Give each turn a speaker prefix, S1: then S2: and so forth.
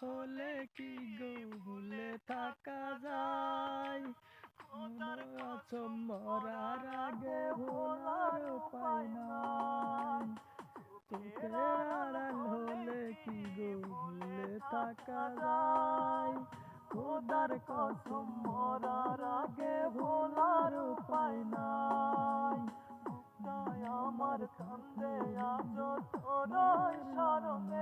S1: হলে কি গো ভুলে থাকা যায়? মরার কসম মরার আগে ভোলার উপায় নাই। চোখের আড়াল হলে কি গো ভুলে থাকা যায়? খোদার কসম মরার আগে ভোলার উপায় নাই।
S2: আমার কান্দে আজ তোর স্মরণে।